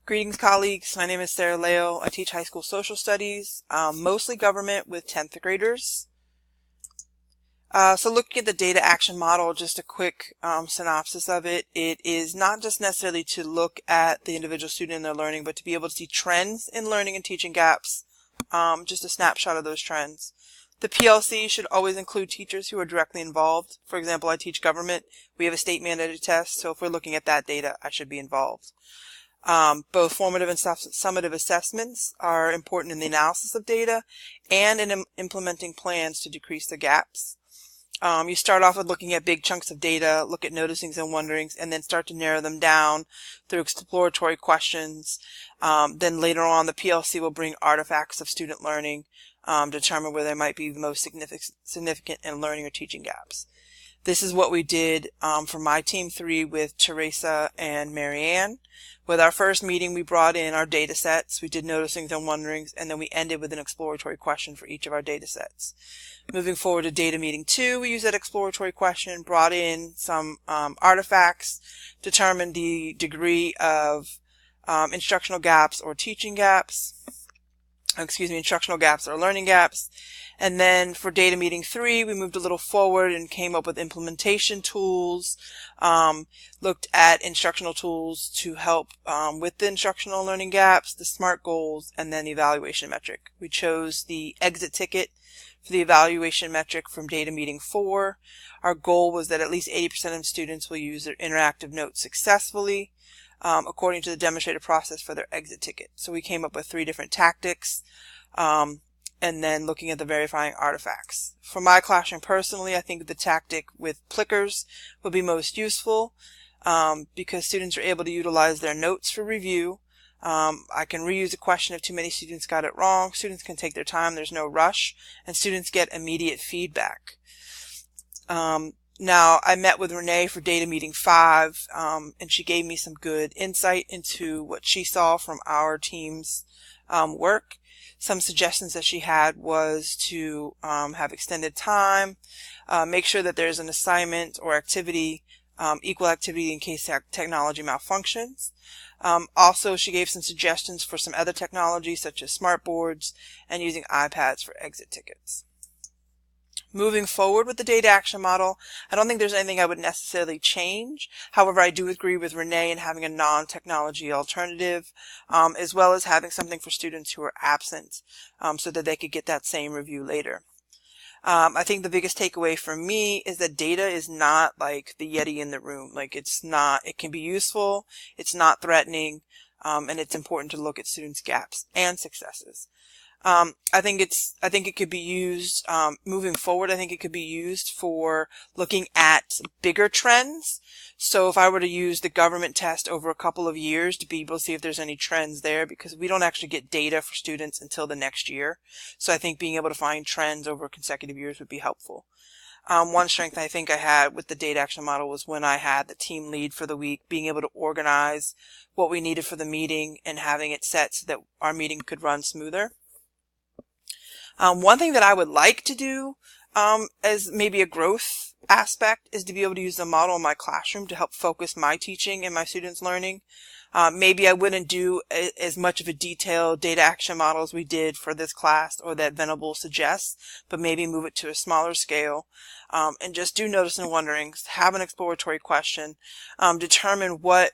Greetings, colleagues. My name is Sarah Leo. I teach high school social studies, mostly government with 10th graders. So looking at the data action model, just a quick synopsis of it. It is not just necessarily to look at the individual student and their learning, but to be able to see trends in learning and teaching gaps, just a snapshot of those trends. The PLC should always include teachers who are directly involved. For example, I teach government. We have a state mandated test, so if we're looking at that data, I should be involved. Both formative and summative assessments are important in the analysis of data and in implementing plans to decrease the gaps. You start off with looking at big chunks of data, look at noticings and wonderings, and then start to narrow them down through exploratory questions. Then later on, the PLC will bring artifacts of student learning, determine where there might be the most significant in learning or teaching gaps. This is what we did for my team 3 with Teresa and Marianne. With our first meeting, we brought in our data sets, we did noticings and wonderings, and then we ended with an exploratory question for each of our data sets. Moving forward to data meeting 2, we used that exploratory question, brought in some artifacts, determined the degree of instructional gaps or teaching gaps, instructional gaps or learning gaps. And then for data meeting 3, we moved a little forward and came up with implementation tools, looked at instructional tools to help with the instructional learning gaps, the SMART goals, and then the evaluation metric. We chose the exit ticket for the evaluation metric from data meeting 4. Our goal was that at least 80% of students will use their interactive notes successfully, according to the demonstrated process for their exit ticket. So we came up with 3 different tactics, and then looking at the verifying artifacts. For my classroom personally, I think the tactic with clickers would be most useful because students are able to utilize their notes for review. I can reuse a question if too many students got it wrong. Students can take their time, there's no rush, and students get immediate feedback. Now, I met with Renee for data meeting 5, and she gave me some good insight into what she saw from our team's work. Some suggestions that she had was to have extended time, make sure that there's an assignment or activity, equal activity in case technology malfunctions. Also, she gave some suggestions for some other technologies such as smart boards and using iPads for exit tickets. Moving forward with the data action model, I don't think there's anything I would necessarily change. However, I do agree with Renee in having a non-technology alternative, as well as having something for students who are absent, so that they could get that same review later. I think the biggest takeaway for me is that data is not like the Yeti in the room. Like it can be useful, it's not threatening, and it's important to look at students' gaps and successes. I think it could be used, moving forward, I think it could be used for looking at bigger trends. So if I were to use the government test over a couple of years to be able to see if there's any trends there, because we don't actually get data for students until the next year. So I think being able to find trends over consecutive years would be helpful. One strength I think I had with the data action model was when I had the team lead for the week, being able to organize what we needed for the meeting and having it set so that our meeting could run smoother. One thing that I would like to do as maybe a growth aspect is to be able to use the model in my classroom to help focus my teaching and my students' learning. Maybe I wouldn't do as much of a detailed data action model as we did for this class or that Venable suggests, but maybe move it to a smaller scale and just do notice and wonderings, have an exploratory question, determine what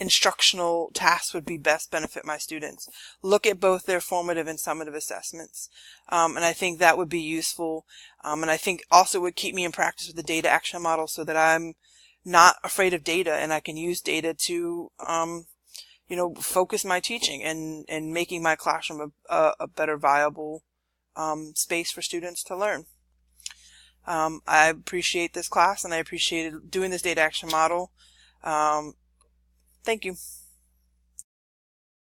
instructional tasks would be best benefit my students. Look at both their formative and summative assessments. And I think that would be useful. And I think also would keep me in practice with the data action model so that I'm not afraid of data and I can use data to, focus my teaching and making my classroom a better viable, space for students to learn. I appreciate this class and I appreciated doing this data action model. Thank you.